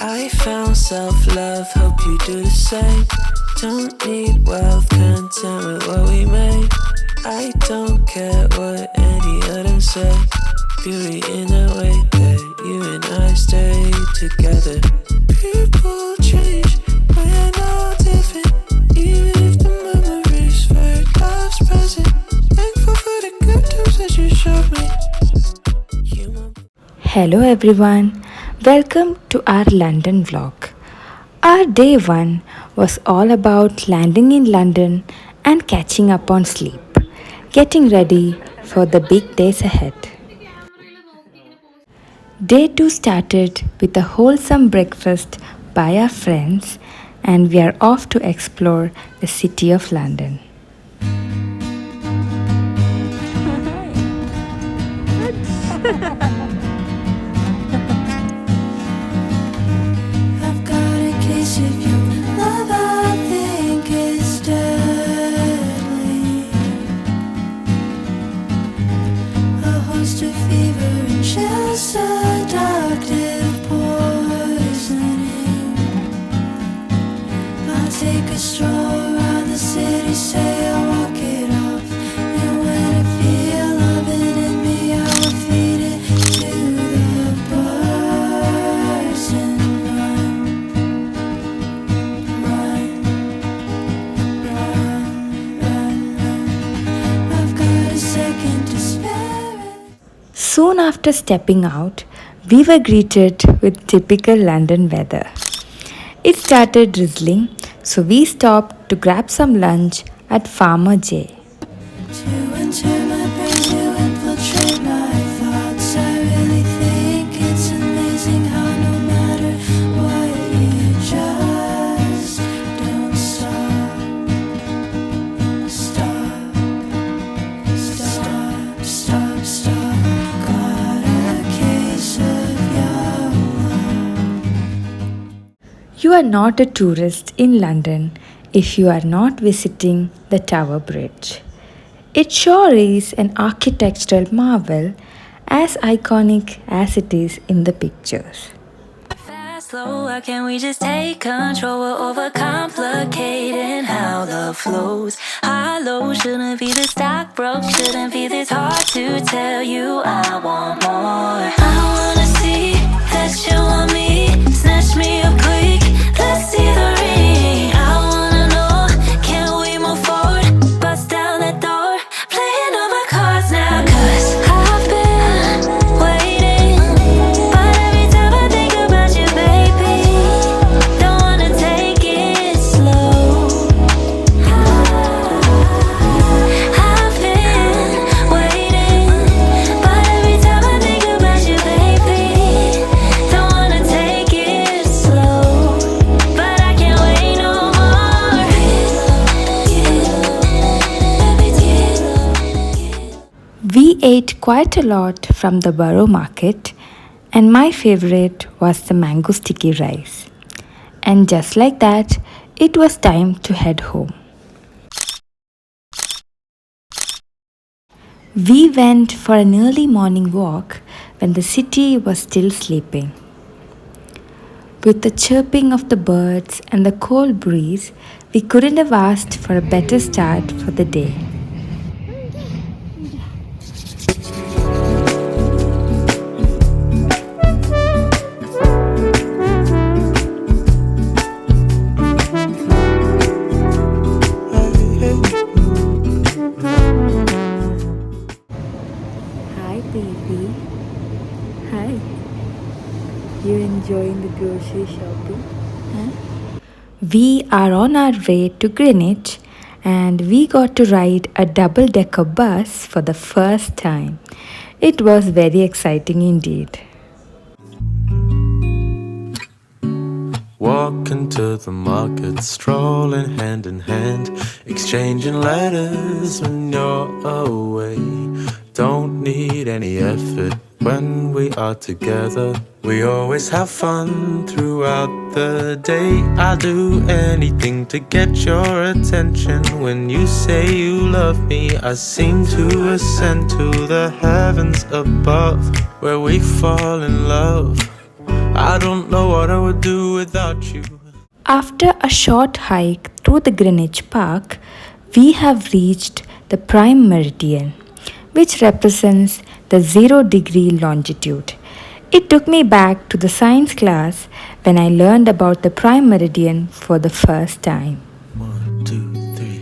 I found self-love, hope you do the same. Don't need wealth, content with what we made. I don't care what any of them say. Beauty in the way that you and I stay together. People change, we're no different. Even if the memories fade, love's present. Thankful for the good times that you showed me. Hello everyone, welcome to our London vlog. Our day one was all about landing in London and catching up on sleep, getting ready for the big days ahead. Day 2 started with a wholesome breakfast by our friends, and we are off to explore the city of London. I've got a case of your love, I think is deadly. A host of fever and chills, seductive poisoning. I'll take a stroll around the city, say I'll walk it off. And when I feel loving in me, I will feed it to the birds and run, run, run, run, run. I've got a second to spare. Soon after stepping out, we were greeted with typical London weather. It started drizzling, so we stopped to grab some lunch at Farmer J. To enter my brain, to infiltrate my thoughts. I really think it's amazing how no matter what, you just don't stop. Stop, stop, stop, stop. Got a case of your love. You are not a tourist in London if you are not visiting the Tower Bridge. It sure is an architectural marvel, as iconic as it is in the pictures. Fast, slow, why can't we just take control? We're overcomplicating how love flows. High, low, shouldn't be this stock broke. Shouldn't be this hard to tell you I want more. I wanna see that you want me. Snatch me up quick, let's see the ring. I wanna know, can we move forward? Bust down that door, playing all my cards now. Cause I've been waiting, but every time I think about you, baby, don't wanna take it slow. I've been waiting, but every time I think about you, baby, don't wanna take it slow. But I can't wait no more. We ate quite a lot from the Borough Market, and my favorite was the mango sticky rice. And just like that, it was time to head home. We went for an early morning walk when the city was still sleeping. With the chirping of the birds and the cold breeze, we couldn't have asked for a better start for the day. Hi baby. Hi. You enjoying the grocery shopping? Huh? We are on our way to Greenwich, and we got to ride a double-decker bus for the first time. It was very exciting indeed. Walking to the market, strolling hand in hand, exchanging letters when you're away. Don't need any effort, when we are together. We always have fun throughout the day. I'll do anything to get your attention. When you say you love me, I seem to ascend to the heavens above, where we fall in love. I don't know what I would do without you. After a short hike through the Greenwich Park, we have reached the prime meridian, which represents the 0-degree longitude. It took me back to the science class when I learned about the prime meridian for the first time. 1, 2, 3.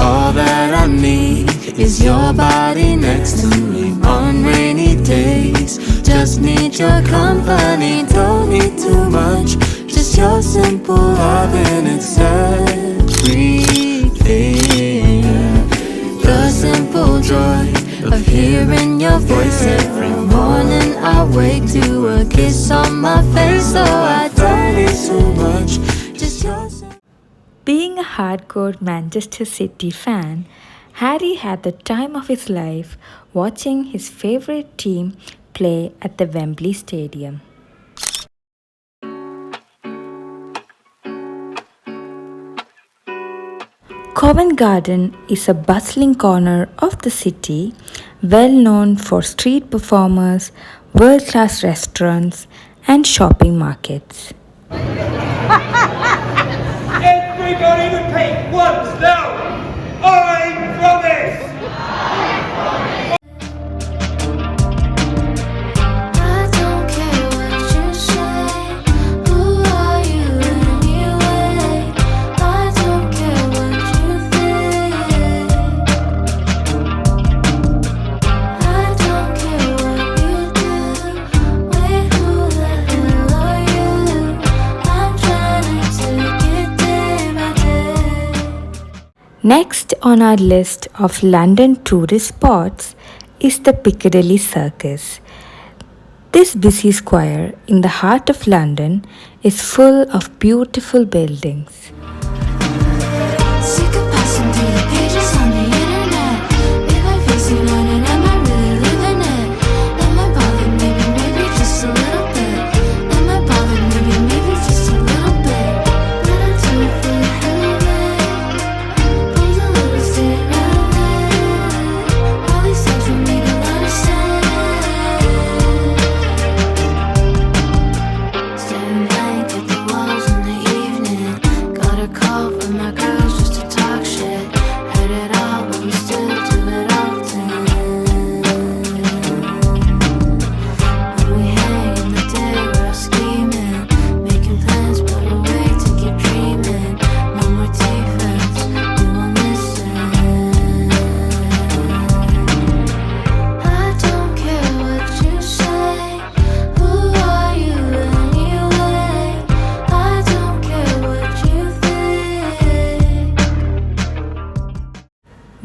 All that I need is your body next to me on rainy days. Just need your company, don't need too much. Just your simple loving, it's everything. The simple joy of hearing your voice every morning. I wake to a kiss on my face, so I don't need too much. Just your Being a hardcore Manchester City fan, Harry had the time of his life watching his favourite team play at the Wembley Stadium. Covent Garden is a bustling corner of the city, well known for street performers, world-class restaurants, and shopping markets. Everybody repeat once now. I promise. I don't care what you say. Who are you anyway? I don't care what you think. I don't care what you do. Wait, who the hell are you? I'm trying to get day by day. Next on our list of London tourist spots is the Piccadilly Circus. This busy square in the heart of London is full of beautiful buildings. Sick of passing through the pages on the internet. If I face you learning, am I really living it? Am I bothered? Maybe just a little bit. Am I bothered? Maybe just a little bit. But I do it for the hell of it. Please a little stay relevant. All these things for me to understand. Staring blank at the walls in the evening. Got a call from my girls just to talk shit. Heard it all, but we still do it often. When we hang in the day, we're all scheming, making plans, but a way to keep dreaming. No more defense, we won't listen. I don't care what you say. Who are you anyway? I don't care what you think.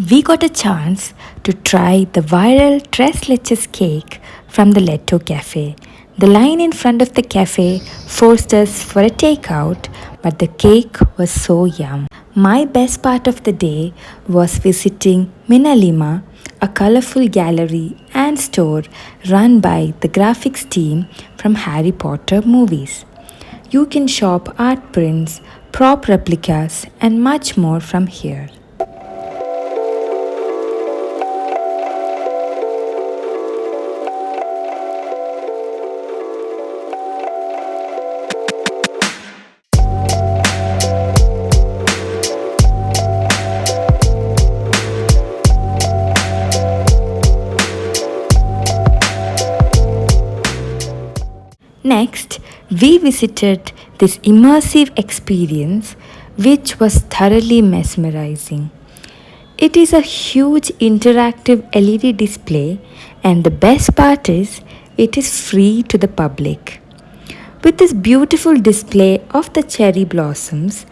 We got a chance to try the viral tres leches cake from the Leto Cafe. The line in front of the cafe forced us for a takeout, but the cake was so yum. My best part of the day was visiting Minalima, a colorful gallery and store run by the graphics team from Harry Potter movies. You can shop art prints, prop replicas, and much more from here. Next, we visited this immersive experience which was thoroughly mesmerizing. It is a huge interactive LED display, and the best part is it is free to the public. With this beautiful display of the cherry blossoms,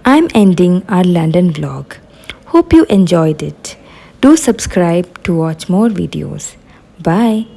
I'm ending our London vlog. Hope you enjoyed it. Do subscribe to watch more videos. Bye.